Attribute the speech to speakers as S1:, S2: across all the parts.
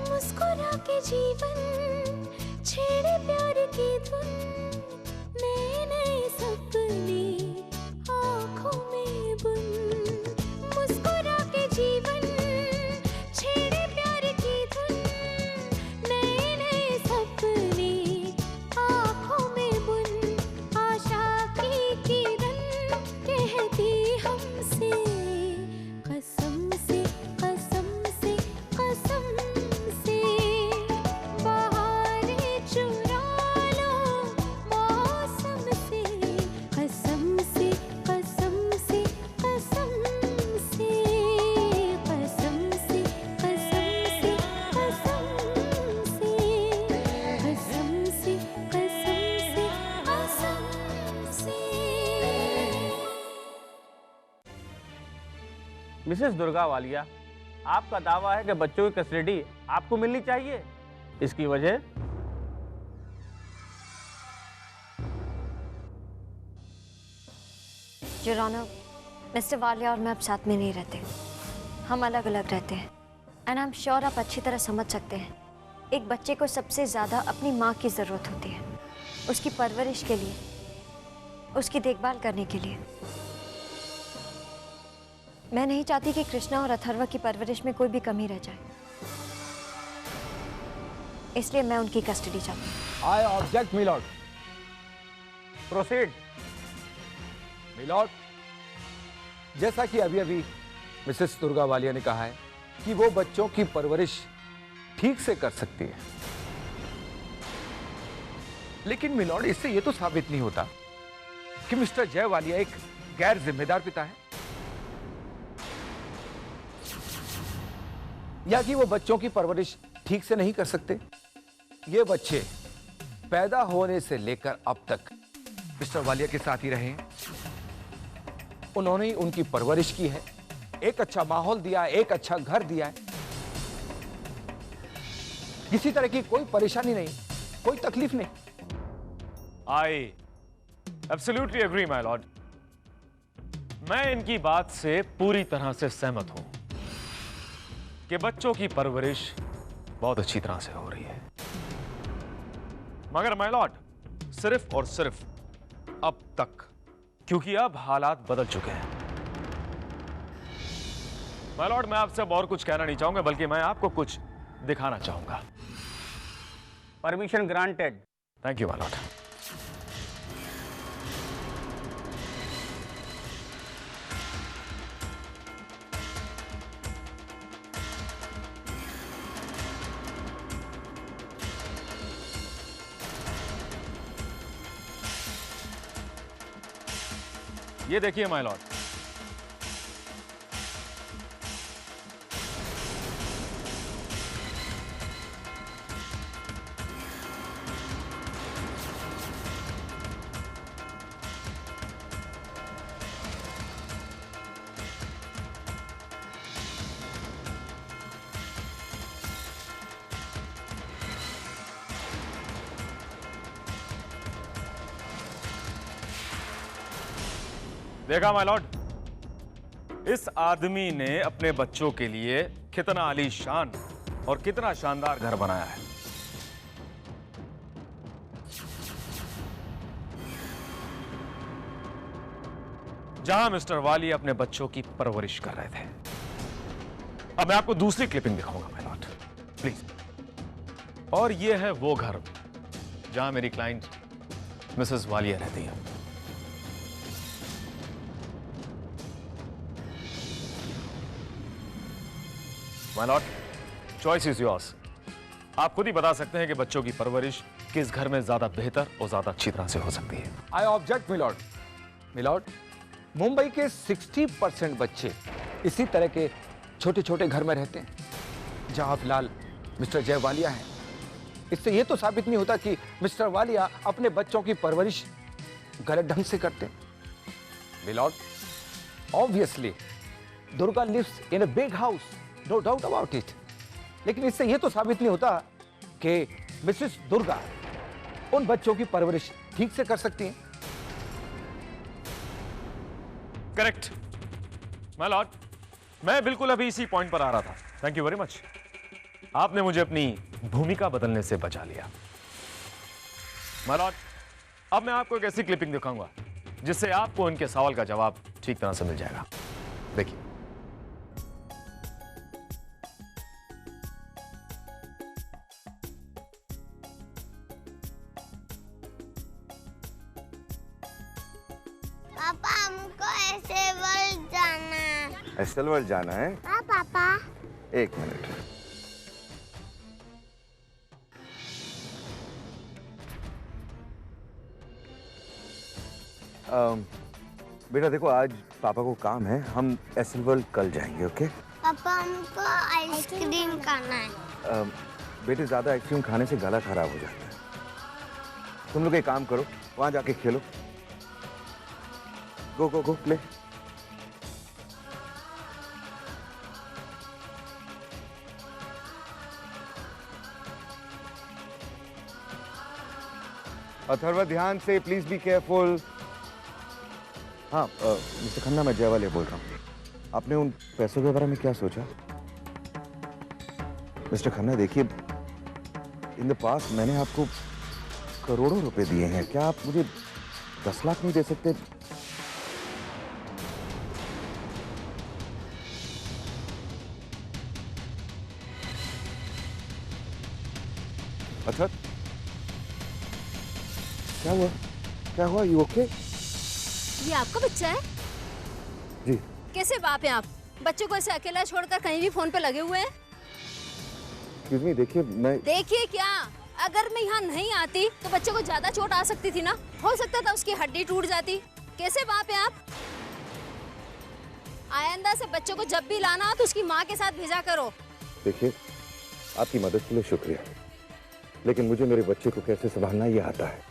S1: मुस्कुरा के जीवन छेड़े प्यार की धुन, नए नए सपने आँखों में बुन। मुस्कुरा के जीवन छेड़े प्यार की धुन, नए नए सपने आँखों में बुन। आशा की किरण कहती हमसे कसम से कसम से कसम से, बहारें चुरा लो मौसम से, कसम से कसम से कसम से, कसम से कसम से कसम से, कसम से कसम से कसम से।
S2: मिसेस दुर्गा वालिया, आपका दावा है कि बच्चों की कस्टडी आपको मिलनी चाहिए। इसकी वजह?
S3: योर ऑनर, मिस्टर वालिया और मैं अब साथ में नहीं रहते, हम अलग अलग रहते हैं। एंड आई एम श्योर आप अच्छी तरह समझ सकते हैं, एक बच्चे को सबसे ज़्यादा अपनी माँ की ज़रूरत होती है, उसकी परवरिश के लिए, उसकी देखभाल करने के लिए। मैं नहीं चाहती कि कृष्णा और अथर्व की परवरिश में कोई भी कमी रह जाए, इसलिए मैं उनकी कस्टडी चाहती हूँ।
S4: I object milord.
S2: Proceed.
S4: Milord, जैसा कि अभी अभी मिसेस दुर्गा वालिया ने कहा है कि वो बच्चों की परवरिश ठीक से कर सकती है, लेकिन मिलॉर्ड इससे यह तो साबित नहीं होता कि मिस्टर जय वालिया एक गैर जिम्मेदार पिता है, या कि वो बच्चों की परवरिश ठीक से नहीं कर सकते। ये बच्चे पैदा होने से लेकर अब तक मिस्टर वालिया के साथ ही रहे हैं, उन्होंने ही उनकी परवरिश की है, एक अच्छा माहौल दिया है, एक अच्छा घर दिया है, किसी तरह की कोई परेशानी नहीं, कोई तकलीफ नहीं।
S5: I absolutely agree my lord. मैं इनकी बात से पूरी तरह से सहमत हूं कि बच्चों की परवरिश बहुत अच्छी तरह से हो रही है, मगर माय लॉर्ड सिर्फ और सिर्फ अब तक, क्योंकि अब हालात बदल चुके हैं। माय लॉर्ड, मैं आपसे अब और कुछ कहना नहीं चाहूंगा, बल्कि मैं आपको कुछ दिखाना चाहूंगा।
S2: Permission granted.
S5: Thank you my Lord. ये देखिए माय लॉर्ड, देखा माय लॉर्ड, इस आदमी ने अपने बच्चों के लिए कितना आलीशान और कितना शानदार घर बनाया है। जहां मिस्टर वाली अपने बच्चों की परवरिश कर रहे थे। अब मैं आपको दूसरी क्लिपिंग दिखाऊंगा माय लॉर्ड, प्लीज। और यह है वो घर जहां मेरी क्लाइंट मिसेस वालिया रहती है। My Lord, choice is yours. आप खुद ही बता सकते हैं कि बच्चों की परवरिश किस घर में ज्यादा बेहतर और ज्यादा अच्छी तरह से हो सकती है।
S4: I object milord. Milord, Mumbai के 60% बच्चे इसी तरह के छोटे छोटे घर में रहते हैं, जहां फिलहाल मिस्टर जय वालिया हैं। इससे यह तो साबित नहीं होता कि मिस्टर वालिया अपने बच्चों की परवरिश गलत ढंग से करते हैं। Milord, obviously Durga lives in a big house, no doubt about it, लेकिन इससे यह तो साबित नहीं होता कि मिसेस दुर्गा उन बच्चों की परवरिश ठीक से कर सकती हैं।
S5: करेक्ट माय लॉर्ड, मैं बिल्कुल अभी इसी पॉइंट पर आ रहा था। थैंक यू वेरी मच, आपने मुझे अपनी भूमिका बदलने से बचा लिया। माय लॉर्ड, अब मैं आपको एक ऐसी क्लिपिंग दिखाऊंगा जिससे आपको उनके सवाल का जवाब ठीक तरह से मिल जाएगा। देखिए।
S6: पापा हमको ऐसे वर्ल्ड जाना है।
S7: एस्टेल वर्ल्ड जाना है?
S6: हाँ पापा।
S7: एक मिनट। बेटा देखो, आज पापा को काम है, हम एस्टेल वर्ल्ड कल जाएंगे। ओके
S6: पापा हमको आइसक्रीम खाना है।
S7: बेटे ज्यादा आइसक्रीम खाने से गला खराब हो जाता है। तुम लोग एक काम करो, वहां जाके खेलो। गो गो गो प्ले। अथर्व ध्यान से, प्लीज बी केयरफुल। हाँ मिस्टर खन्ना, मैं जयवालिया बोल रहा हूँ। आपने उन पैसों के बारे में क्या सोचा? मिस्टर खन्ना देखिए, इन द पास्ट मैंने आपको करोड़ों रुपए दिए हैं, क्या आप मुझे 10 लाख नहीं दे सकते? अच्छा, क्या हुआ? क्या हुआ? You okay?
S8: ये आपका बच्चा है?
S7: जी।
S8: कैसे बाप हैं आप? बच्चों को ऐसे अकेला छोड़कर कहीं भी फोन पे लगे हुए हैं?
S7: एक्सक्यूज मी, देखिए मैं।
S8: देखिए क्या, अगर मैं यहाँ नहीं आती तो बच्चे को ज्यादा चोट आ सकती थी ना, हो सकता था उसकी हड्डी टूट जाती। कैसे बाप हैं आप? आइंदा से बच्चों को जब भी लाना हो तो उसकी माँ के साथ भेजा करो।
S7: देखिए, आपकी मदद के लिए शुक्रिया, लेकिन मुझे मेरे बच्चे को कैसे संभालना ये आता है।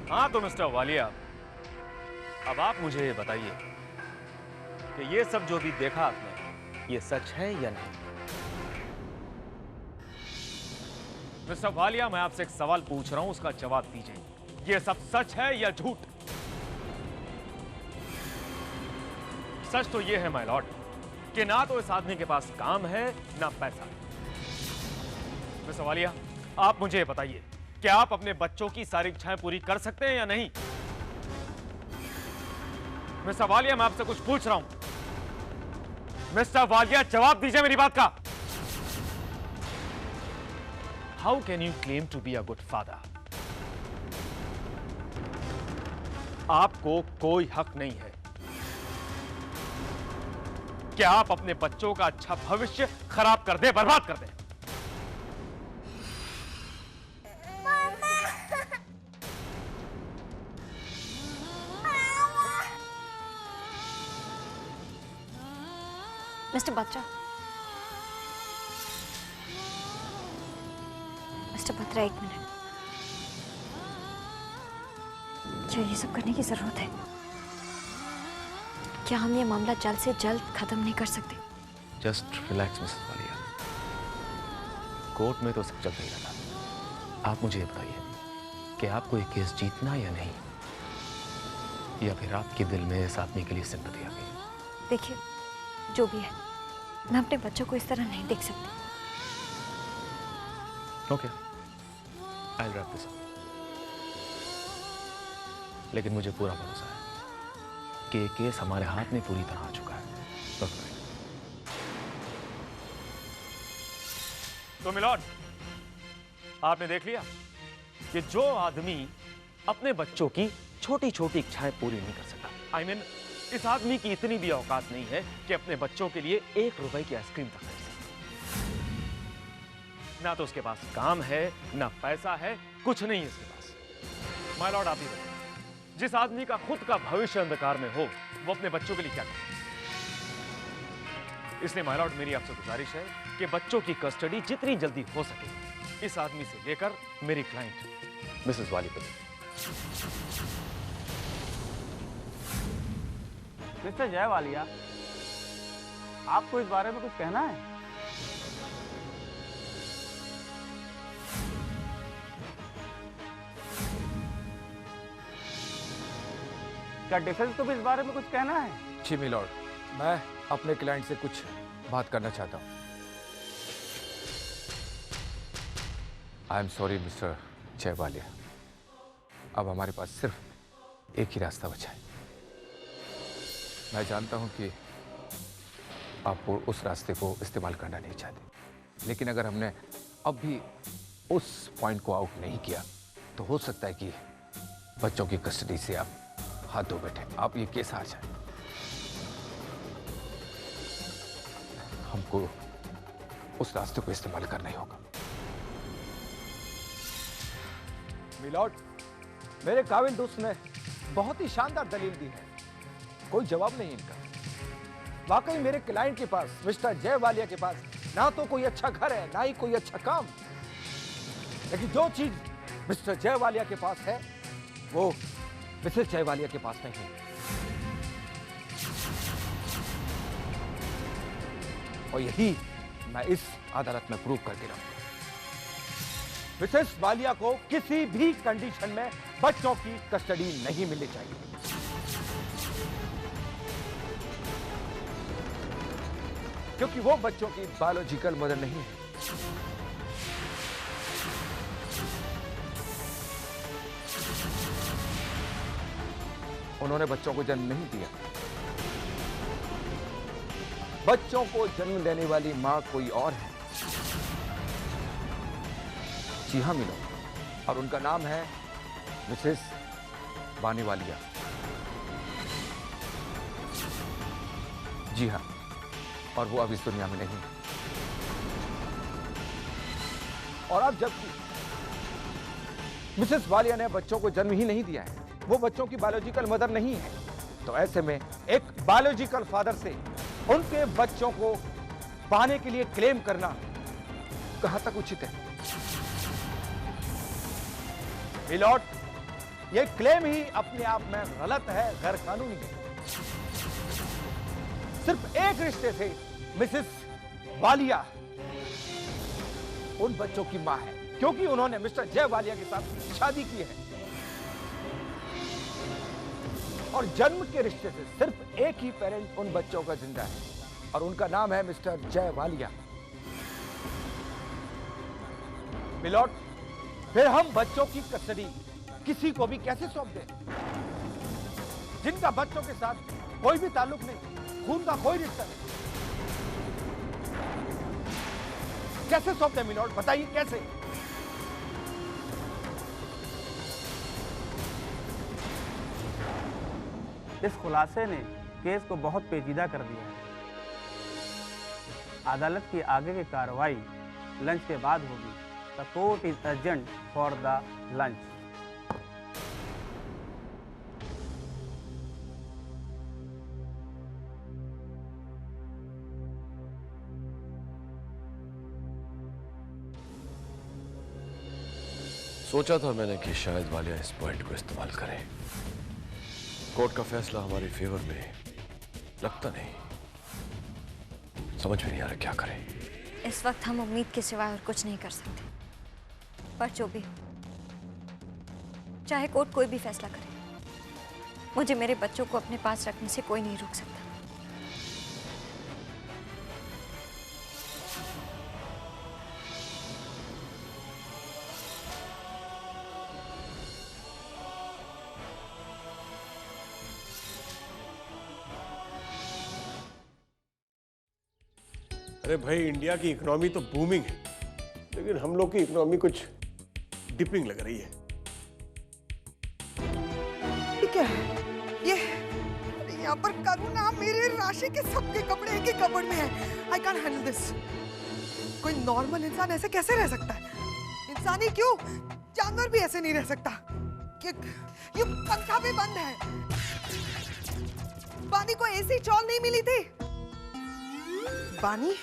S5: हाँ तो मिस्टर वालिया, अब आप मुझे ये बताइए कि ये सब जो भी देखा आपने, ये सच है या नहीं? मिस्टर वालिया, मैं आपसे एक सवाल पूछ रहा हूं, उसका जवाब दीजिए। ये सब सच है या झूठ? सच तो ये है माय लॉर्ड कि ना तो इस आदमी के पास काम है ना पैसा। मिस्टर वालिया, आप मुझे बताइए, क्या आप अपने बच्चों की सारी इच्छाएं पूरी कर सकते हैं या नहीं? मिस्टर वालिया, मैं आपसे कुछ पूछ रहा हूं। मिस्टर वालिया, जवाब दीजिए मेरी बात का। How can you claim to be a good father? आपको कोई हक नहीं है कि आप अपने बच्चों का अच्छा भविष्य खराब कर दे, बर्बाद कर दे।
S3: मिस्टर बत्रा, मिस्टर बत्रा, एक मिनट। क्या ये सब करने की जरूरत है? क्या हम ये मामला जल्द से जल्द खत्म नहीं कर सकते?
S5: Just relax Mrs Walia, court में तो सब चल रही रहा। आप मुझे बताइए कि आपको ये केस जीतना या नहीं, या फिर आपके दिल में इस आदमी के लिए सिंपैथी आ गई?
S3: देखिए, जो भी है, मैं अपने बच्चों को इस तरह नहीं देख सकती।
S5: Okay, I will wrap this up. लेकिन मुझे पूरा भरोसा है कि ये केस हमारे हाथ में पूरी तरह आ चुका है। तो मिलॉर्ड, आपने देख लिया कि जो आदमी अपने बच्चों की छोटी छोटी इच्छाएं पूरी नहीं कर सकता, आई मीन इस आदमी की इतनी भी औकात नहीं है कि अपने बच्चों के लिए 1 रुपए की आइसक्रीम तक खरीद सके। ना तो उसके पास काम है, ना पैसा है, कुछ नहीं है इसके पास। माय लॉर्ड, आप ही बताइए, जिस आदमी का खुद का भविष्य अंधकार में हो, वो अपने बच्चों के लिए क्या करे? इसलिए माय लॉर्ड, मेरी आपसे गुजारिश है कि बच्चों की कस्टडी जितनी जल्दी हो सके इस आदमी से लेकर मेरी क्लाइंट मिसेस वाली को दें।
S2: मिस्टर जयवालिया, आपको इस बारे में कुछ कहना है? क्या डिफेंस को भी इस बारे में कुछ कहना है?
S4: जी मिलॉर्ड, मैं अपने क्लाइंट से कुछ बात करना चाहता हूँ। आई एम सॉरी मिस्टर जयवालिया, अब हमारे पास सिर्फ एक ही रास्ता बचा है। मैं जानता हूं कि आप उस रास्ते को इस्तेमाल करना नहीं चाहते, लेकिन अगर हमने अब भी उस पॉइंट को आउट नहीं किया तो हो सकता है कि बच्चों की कस्टडी से आप हाथ धो बैठे, आप ये केस हार जाए। हमको उस रास्ते को इस्तेमाल करना ही होगा। मिलॉर्ड, मेरे काबिल दोस्त ने बहुत ही शानदार दलील दी है, कोई जवाब नहीं इनका। वाकई मेरे क्लाइंट के पास, मिस्टर जयवालिया के पास ना तो कोई अच्छा घर है, ना ही कोई अच्छा काम, लेकिन जो चीज मिस्टर जयवालिया के पास है वो मिसेस जयवालिया के पास नहीं है। और यही मैं इस अदालत में प्रूव करके रहूंगा। मिसेस वालिया को किसी भी कंडीशन में बच्चों की कस्टडी नहीं मिलनी चाहिए। क्योंकि वो बच्चों की बायोलॉजिकल मदर नहीं है। उन्होंने बच्चों को जन्म नहीं दिया। बच्चों को जन्म देने वाली मां कोई और है। जी हाँ मिलो, और उनका नाम है मिसेस बानीवालिया। जी हाँ, और वो अब इस दुनिया में नहीं है। और अब जबकि मिसेस वालिया ने बच्चों को जन्म ही नहीं दिया है, वो बच्चों की बायोलॉजिकल मदर नहीं है, तो ऐसे में एक बायोलॉजिकल फादर से उनके बच्चों को पाने के लिए क्लेम करना कहां तक उचित है? मिलॉर्ड, ये क्लेम ही अपने आप में गलत है, गैर कानूनी है। सिर्फ एक रिश्ते से मिसेस वालिया उन बच्चों की मां है, क्योंकि उन्होंने मिस्टर जयवालिया के साथ शादी की है। और जन्म के रिश्ते से सिर्फ एक ही पेरेंट उन बच्चों का जिंदा है, और उनका नाम है मिस्टर जयवालिया। मिलॉर्ड, फिर हम बच्चों की कस्टडी किसी को भी कैसे सौंप दें, जिनका बच्चों के साथ कोई भी ताल्लुक नहीं, खून का कोई रिश्ता नहीं? कैसे सौंप दें मिलॉर्ड, बताइए कैसे?
S2: इस खुलासे ने केस को बहुत पेचीदा कर दिया है। अदालत की आगे की कार्रवाई लंच के बाद होगी। The court is urgent for the lunch.
S9: सोचा था मैंने कि शायद वालिया इस पॉइंट को इस्तेमाल करें। कोर्ट का फैसला हमारे फेवर में लगता नहीं, समझ में नहीं आ रहा क्या करें।
S3: इस वक्त हम उम्मीद के सिवाय और कुछ नहीं कर सकते, पर जो भी हो, चाहे कोर्ट कोई भी फैसला करे, मुझे मेरे बच्चों को अपने पास रखने से कोई नहीं रोक सकता।
S10: अरे भाई, इंडिया की इकोनॉमी तो बूमिंग है, लेकिन हम लोग की इकोनॉमी कुछ डिपिंग लग रही है।
S11: क्या है ये? यहाँ पर करुणा, मेरे राशि के सबके कपड़े एक ही कपड़ में है। I can handle this. कोई नॉर्मल इंसान ऐसे कैसे रह सकता है? इंसान ही क्यों, जानवर भी ऐसे नहीं रह सकता। ये पंखा भी बंद है। बानी को एसी चॉल नहीं मिली थी। बानी,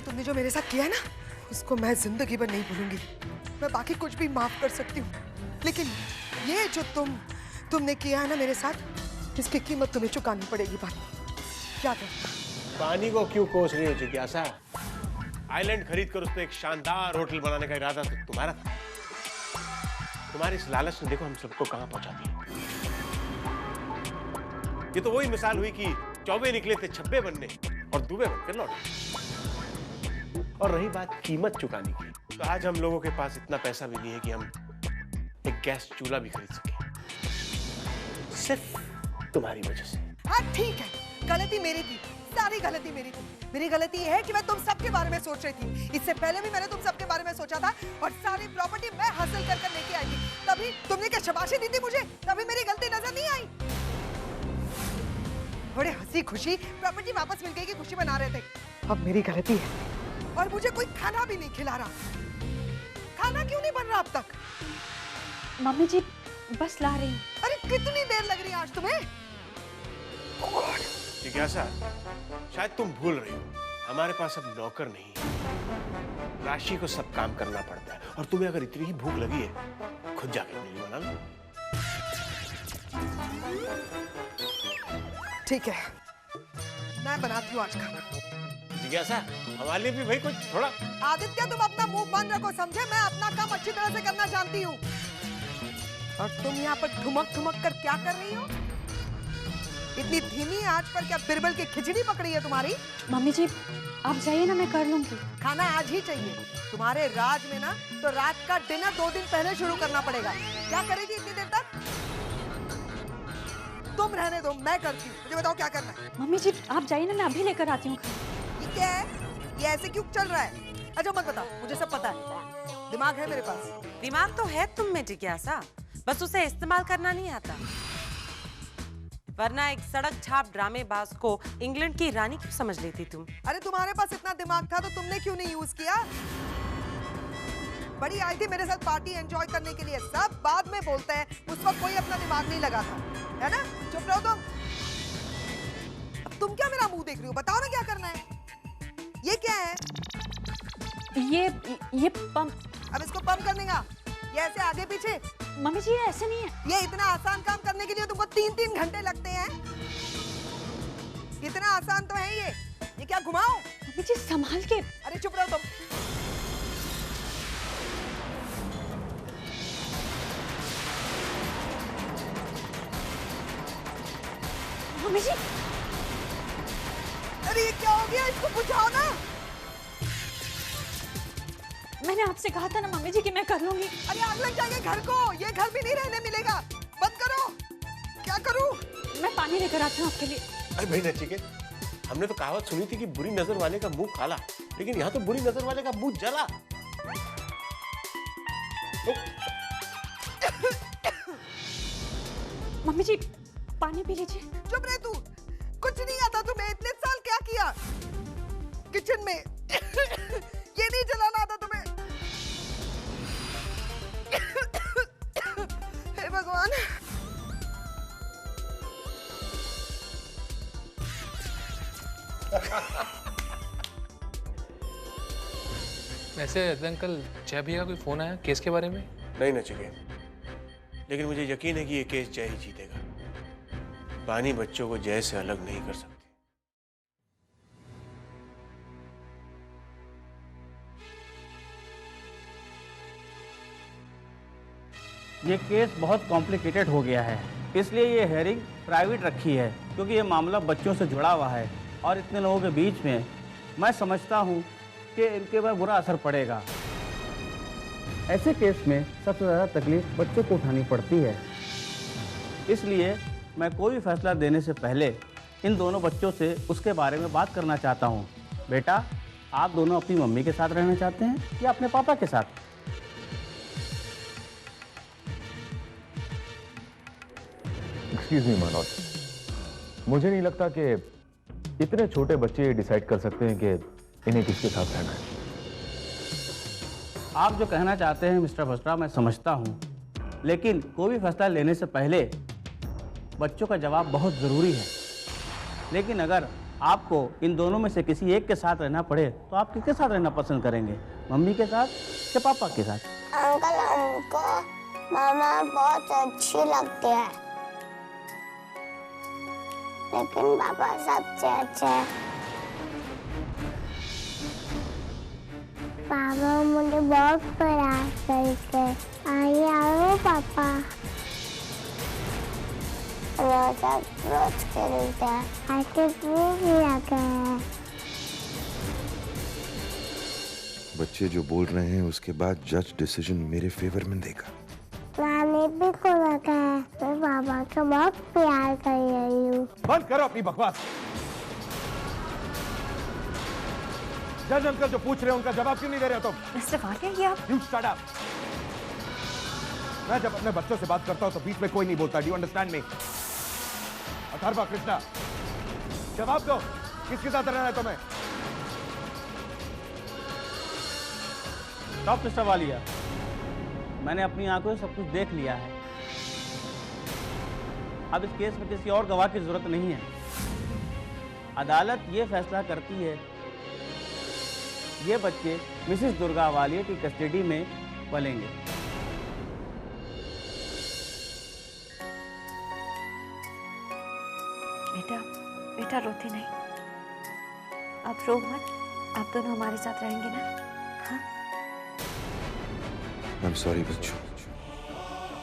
S11: तुमने जो मेरे साथ किया है ना, उसको मैं जिंदगी भर नहीं भूलूंगी। मैं बाकी कुछ भी माफ कर सकती हूँ, लेकिन ये जो तुमने किया है ना मेरे साथ, इसकी कीमत तुम्हें चुकानी पड़ेगी। बानी, क्या कर?
S10: पानी को क्यों कोस रही हो जिज्ञासा? आइलैंड खरीद कर उसमें एक शानदार होटल बनाने का इरादा तो तुम्हारा था। तुम्हारी इस लालच ने देखो हम सबको कहां पहुंचा दिया। ये तो वही मिसाल हुई कि चौबे निकले थे छब्बे बनने और दुबे बनकर लौटे। और रही बात कीमत चुकाने की, तो आज हम लोगों के पास इतना पैसा भी नहीं है कि हम एक गैस चूल्हा भी खरीद सके, सिर्फ तुम्हारी वजह से।
S11: हाँ ठीक है, गलती मेरी थी, सारी गलती मेरी थी। मेरी गलती ये है कि मैं तुम सबके बारे में सोच रही थी। इससे पहले भी मैंने तुम सबके बारे में सोचा था और सारी प्रॉपर्टी मैं हासिल कर लेके आई थी। तभी तुमने क्या शाबाशी दी थी मुझे? तभी मेरी गलती नजर नहीं आई। बड़े हंसी खुशी प्रॉपर्टी वापस मिल गई की खुशी मना रहे थे। अब मेरी गलती है और मुझे कोई खाना भी नहीं खिला रहा। खाना क्यों नहीं बन रहा अब तक?
S12: मम्मी जी बस ला रही।
S11: अरे कितनी देर लग रही है आज तुम्हें?
S10: जिज्ञासा, शायद तुम भूल रही हो, हमारे पास अब नौकर नहीं है, राशि को सब काम करना पड़ता है। और तुम्हें अगर इतनी ही भूख लगी है, खुद जाके मेन्यू बना लो।
S11: ठीक है, मैं बनाती हूँ आज खाना।
S10: जिज्ञासा, हमारे लिए भी भाई कुछ थोड़ा।
S11: आदित्य, तुम अपना मुंह बंद रखो, समझे? मैं अपना काम अच्छी तरह से करना जानती हूँ। और तुम यहाँ पर ठुमक ठुमक कर क्या कर रही हो? इतनी धीमी आंच पर क्या बिरबल की खिचड़ी पकड़ी है तुम्हारी?
S12: मम्मी जी आप जाइए ना, मैं कर लूंगी।
S11: खाना आज ही चाहिए तुम्हारे राज में ना, तो रात का डिनर 2 दिन पहले शुरू करना पड़ेगा। क्या करेगी इतनी देर तक? तुम रहने दो, मैं करती हूँ। मुझे बताओ क्या करना है।
S12: मम्मी जी आप जाइए ना, मैं अभी लेकर आती हूँ।
S11: ये क्या है? ये ऐसे क्यों चल रहा है? अच्छा मत बताओ, मुझे सब पता है। दिमाग है मेरे पास।
S13: दिमाग तो है तुम में जिज्ञासा, बस उसे इस्तेमाल करना नहीं आता। वरना एक सड़क छाप ड्रामेबाज को इंग्लैंड की रानी क्यों समझ लेती तुम?
S11: अरे तुम्हारे पास इतना दिमाग था तो तुमने क्यों नहीं यूज किया? बड़ी आई थी मेरे साथ पार्टी एंजॉय करने के लिए, सब बाद में बोलते हैं, उस वक्त कोई अपना दिमाग नहीं लगा था, है ना? चुप रहो तुम। अब तुम क्या मेरा मुंह देख रही हो? बताओ ना क्या करना है। ये क्या है?
S12: ये पंप।
S11: अब इसको पंप करने का ये ऐसे आगे पीछे?
S12: मम्मी जी ये ऐसे नहीं है।
S11: ये इतना आसान काम करने के लिए तुमको 3-3 घंटे लगते हैं। इतना आसान तो है ये क्या घुमाओ?
S12: मम्मी जी संभाल के।
S11: अरे चुप रहो तुम।
S12: मम्मी जी,
S11: अरे ये क्या हो गया? इसको बुझाओ ना।
S12: मैंने आपसे कहा था ना मम्मी जी कि मैं कर लूंगी।
S11: अरे आग लग जाएगी घर को, ये घर भी नहीं रहने मिलेगा। बंद करो। क्या करूं?
S12: मैं पानी लेकर आती हूँ आपके लिए।
S10: अरे भाई नचिकेत, हमने तो कहावत सुनी थी कि बुरी नजर वाले का मुंह काला, लेकिन यहाँ तो बुरी नजर वाले का मुंह जला।
S12: मम्मी जी पानी पी लीजिए।
S11: चुप रह तू, कुछ नहीं आता तुम्हें। इतने साल क्या किया किचन में? ये नहीं जलाना आता तुम्हें? हे भगवान।
S14: वैसे अंकल, जय भैया कोई फोन आया केस के बारे में?
S10: नहीं नचिकेत, लेकिन मुझे यकीन है कि ये केस जय ही जीतेगा। बानी बच्चों को जय से अलग नहीं कर सकती।
S2: ये केस बहुत कॉम्प्लिकेटेड हो गया है, इसलिए ये हेयरिंग प्राइवेट रखी है, क्योंकि ये मामला बच्चों से जुड़ा हुआ है और इतने लोगों के बीच में मैं समझता हूँ कि इनके पर बुरा असर पड़ेगा। ऐसे केस में सबसे ज़्यादा तकलीफ बच्चों को उठानी पड़ती है, इसलिए मैं कोई भी फैसला देने से पहले इन दोनों बच्चों से उसके बारे में बात करना चाहता हूँ। बेटा, आप दोनों अपनी मम्मी के साथ रहना चाहते हैं या अपने पापा के साथ?
S7: एक्सक्यूज मी माय लॉर्ड, मुझे नहीं लगता कि इतने छोटे बच्चे डिसाइड कर सकते हैं कि इन्हें किसके साथ रहना है।
S2: आप जो कहना चाहते हैं मिस्टर भस्त्रा मैं समझता हूँ, लेकिन कोई भी फैसला लेने से पहले बच्चों का जवाब बहुत ज़रूरी है। लेकिन अगर आपको इन दोनों में से किसी एक के साथ रहना पड़े तो आप किसके साथ रहना पसंद करेंगे, मम्मी के साथ या पापा के साथ?
S6: अंकल, हमको मामा बहुत अच्छी लगती है, लेकिन पापा सबसे अच्छे हैं। पापा मुझे बहुत प्यार करते हैं। आइए आओ पापा। रोज रोज खेलते हैं। आके भूख लगा है।
S7: बच्चे जो बोल रहे हैं उसके बाद जज डिसीजन मेरे फेवर में देगा।
S6: नानी भी को लगा है मैं पापा का बहुत प्यार कर रही हूँ।
S7: बंद करो अपनी बकवास। जज अंकल जो पूछ रहे हैं उनका जवाब क्यों नहीं दे रहे हो तुम?
S3: मिस्टर वालिया, ये आप
S7: You shut up. मैं जब अपने बच्चों से बात करता हूं तो बीच में कोई नहीं बोलता। Do you understand me? Atharva, Krishna, जवाब दो, किसके साथ रहना है तुम्हें?
S2: स्टॉप मिस्टर वालिया, मैंने अपनी आंखों से सब कुछ देख लिया है। अब इस केस में किसी और गवाह की जरूरत नहीं है। अदालत ये फैसला करती है ये बच्चे मिसेस दुर्गा वालिया की कस्टडी में पलेंगे।
S3: बेटा, बेटा रोती नहीं, आप रो मत, आप दोनों हमारे साथ रहेंगे ना? हाँ?
S7: I'm sorry बच्चों,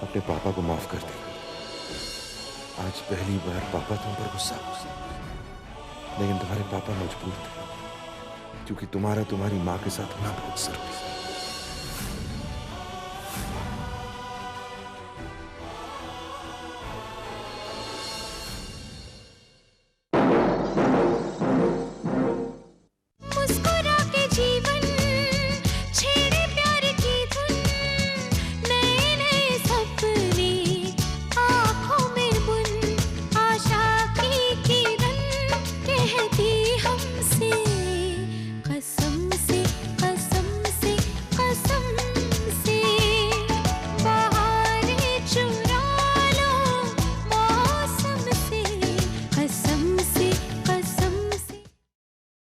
S7: अपने पापा को माफ कर दे। आज पहली बार पापा तुम पर गुस्सा हुए, लेकिन तुम्हारे पापा मजबूर थे क्योंकि तुम्हारा तुम्हारी माँ के साथ होना बहुत जरूरी है।